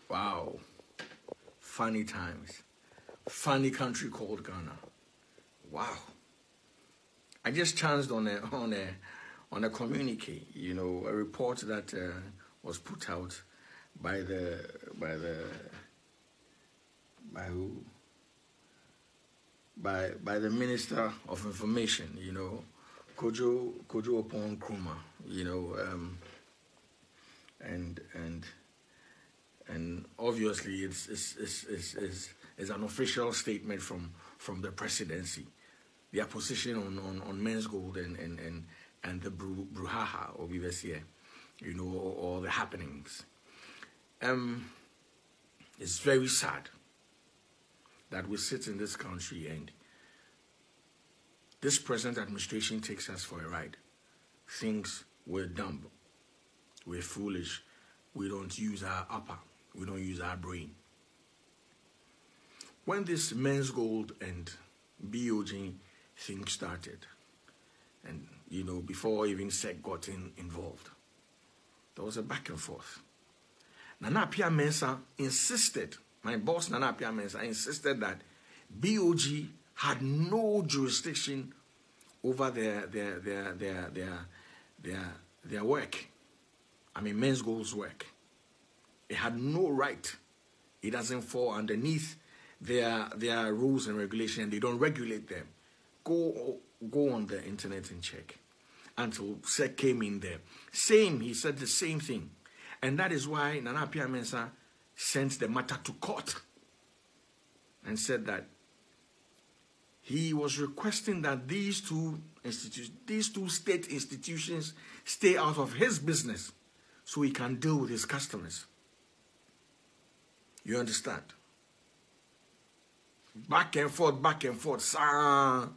Wow. Funny times. Funny country called Ghana. Wow. I just chanced on a communique, you know, a report that was put out by the Minister of Information, you know, Kojo Opon Nkrumah, you know, and obviously it's an official statement from the presidency, their position on MenzGold and the brouhaha or vivesia, you know, or the happenings. It's very sad that we sit in this country and this present administration takes us for a ride. Thinks we're dumb, we're foolish, we don't use our upper, we don't use our brain. When this MenzGold and BOG thing started, and you know, before even SEC got involved, there was a back and forth. Nana Appiah Mensah insisted, my boss Nana Appiah Mensah insisted that BOG had no jurisdiction over their work. I mean, MenzGold's work. It had no right. It doesn't fall underneath their rules and regulations. They don't regulate them. Go on the internet and check. Until SEC came in there. He said the same thing. And that is why Nana Appiah Mensah sent the matter to court and said that he was requesting that these two state institutions stay out of his business so he can deal with his customers. You understand? Back and forth, sir.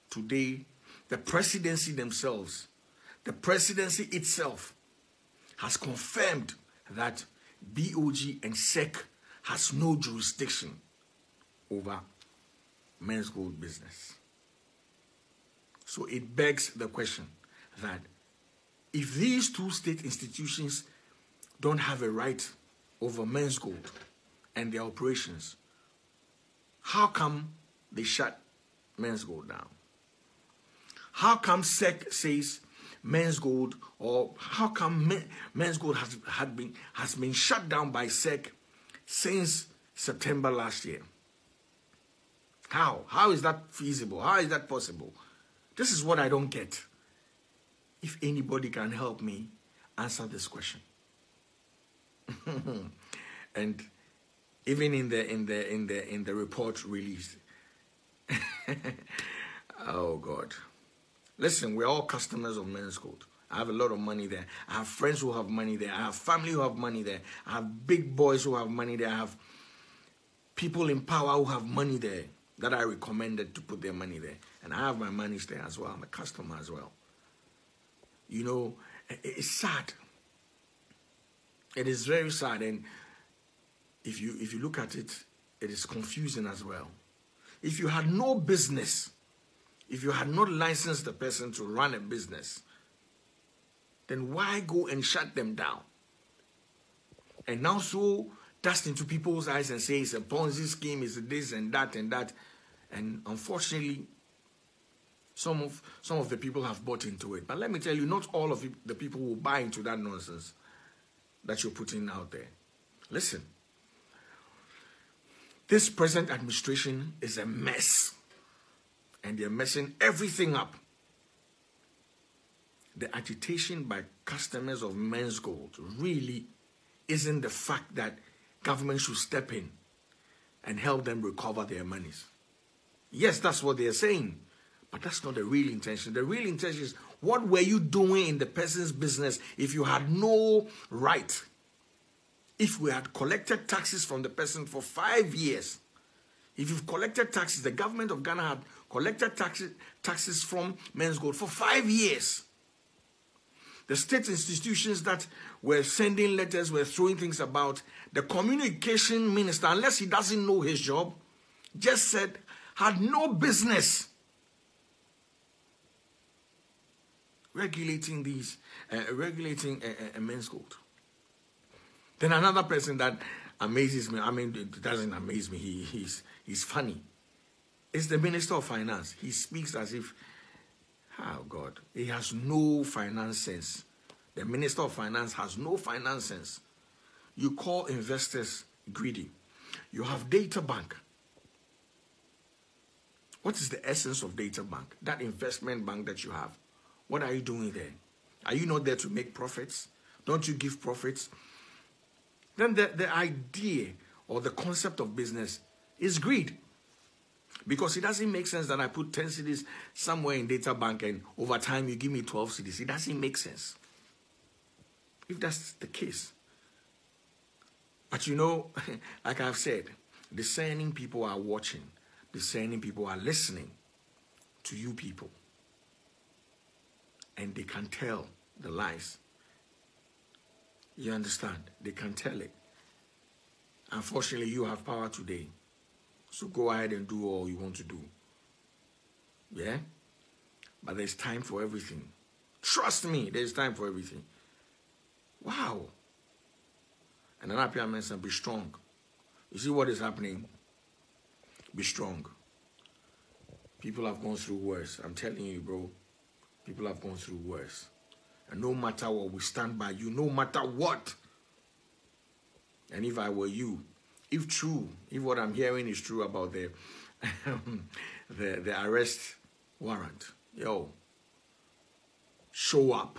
Today, the presidency themselves, the presidency itself has confirmed that BOG and SEC has no jurisdiction over MenzGold business. So it begs the question that if these two state institutions don't have a right over MenzGold and their operations, how come they shut MenzGold down? How come SEC says MenzGold, or how come MenzGold has been shut down by SEC since September last year? How? How is that feasible? How is that possible? This is what I don't get. If anybody can help me answer this question. And even in the report released. Oh God. Listen, we're all customers of MenzGold. I have a lot of money there. I have friends who have money there. I have family who have money there. I have big boys who have money there. I have people in power who have money there that I recommended to put their money there. And I have my money there as well. I'm a customer as well. You know, it's sad. It is very sad. And if you look at it, it is confusing as well. If you had no business, if you had not licensed the person to run a business, then why go and shut them down? And now throw dust into people's eyes and say it's a Ponzi scheme, it's this and that and that. And unfortunately, some of the people have bought into it. But let me tell you, not all of the people will buy into that nonsense that you're putting out there. Listen, this present administration is a mess. And they're messing everything up. The agitation by customers of MenzGold really isn't the fact that government should step in and help them recover their monies. Yes, that's what they're saying. But that's not the real intention. The real intention is, what were you doing in the person's business if you had no right? If we had collected taxes from the person for 5 years, if you've collected taxes, the government of Ghana had collected taxes from MenzGold for 5 years. The state institutions that were sending letters, were throwing things about, the communication minister, unless he doesn't know his job, just said, had no business regulating MenzGold. Then another person that amazes me, I mean, it doesn't amaze me, he's funny. It's the Minister of Finance. He speaks as if, oh God, he has no finance sense. The Minister of Finance has no finance sense. You call investors greedy. You have data bank. What is the essence of data bank? That investment bank that you have. What are you doing there? Are you not there to make profits? Don't you give profits? Then the idea or the concept of business is greed. Because it doesn't make sense that I put 10 cedis somewhere in data bank and over time you give me 12 cedis. It doesn't make sense. If that's the case. But you know, like I've said, discerning people are watching. Discerning people are listening to you people. And they can tell the lies. You understand? They can tell it. Unfortunately, you have power today. So go ahead and do all you want to do. Yeah? But there's time for everything. Trust me, there's time for everything. Wow. And then I mention, be strong. You see what is happening? Be strong. People have gone through worse. I'm telling you, bro. People have gone through worse. And no matter what, we stand by you. No matter what. And if I were you, if true, if what I'm hearing is true about the arrest warrant, yo, show up.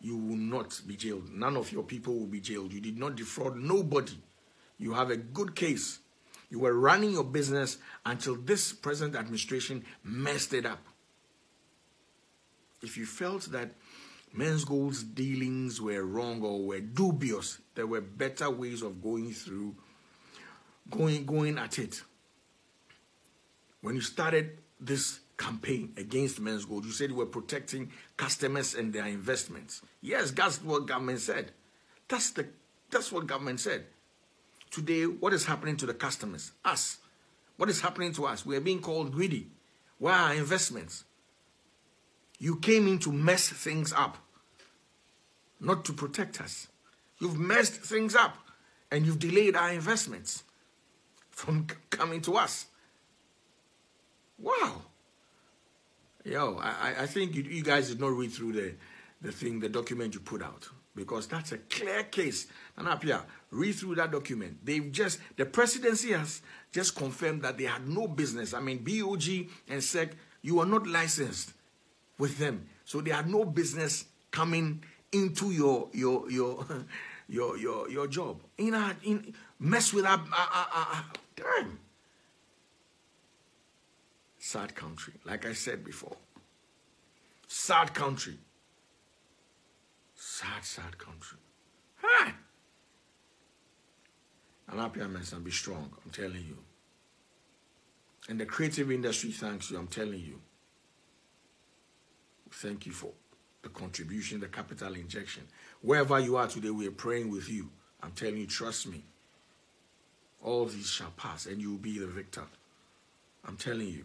You will not be jailed. None of your people will be jailed. You did not defraud nobody. You have a good case. You were running your business until this present administration messed it up. If you felt that MenzGold's dealings were wrong or were dubious, there were better ways of going at it. When you started this campaign against MenzGold, you said you were protecting customers and their investments. Yes, that's what government said. That's what government said. Today, what is happening to the customers? Us. What is happening to us? We are being called greedy. Where are our investments? You came in to mess things up, not to protect us. You've messed things up, and you've delayed our investments from coming to us. Wow. Yo, I think you guys did not read through the document you put out, because that's a clear case. And up here, read through that document. The presidency has just confirmed that they had no business. I mean, BOG and SEC, you are not licensed with them, so they had no business coming into your job. Mess with our damn. Sad country, like I said before. Sad country. Sad country. Hi. And happy and be strong, I'm telling you. And the creative industry thanks you, I'm telling you. Thank you for the contribution, the capital injection. Wherever you are today, we are praying with you. I'm telling you, trust me. All these shall pass and you will be the victor. I'm telling you.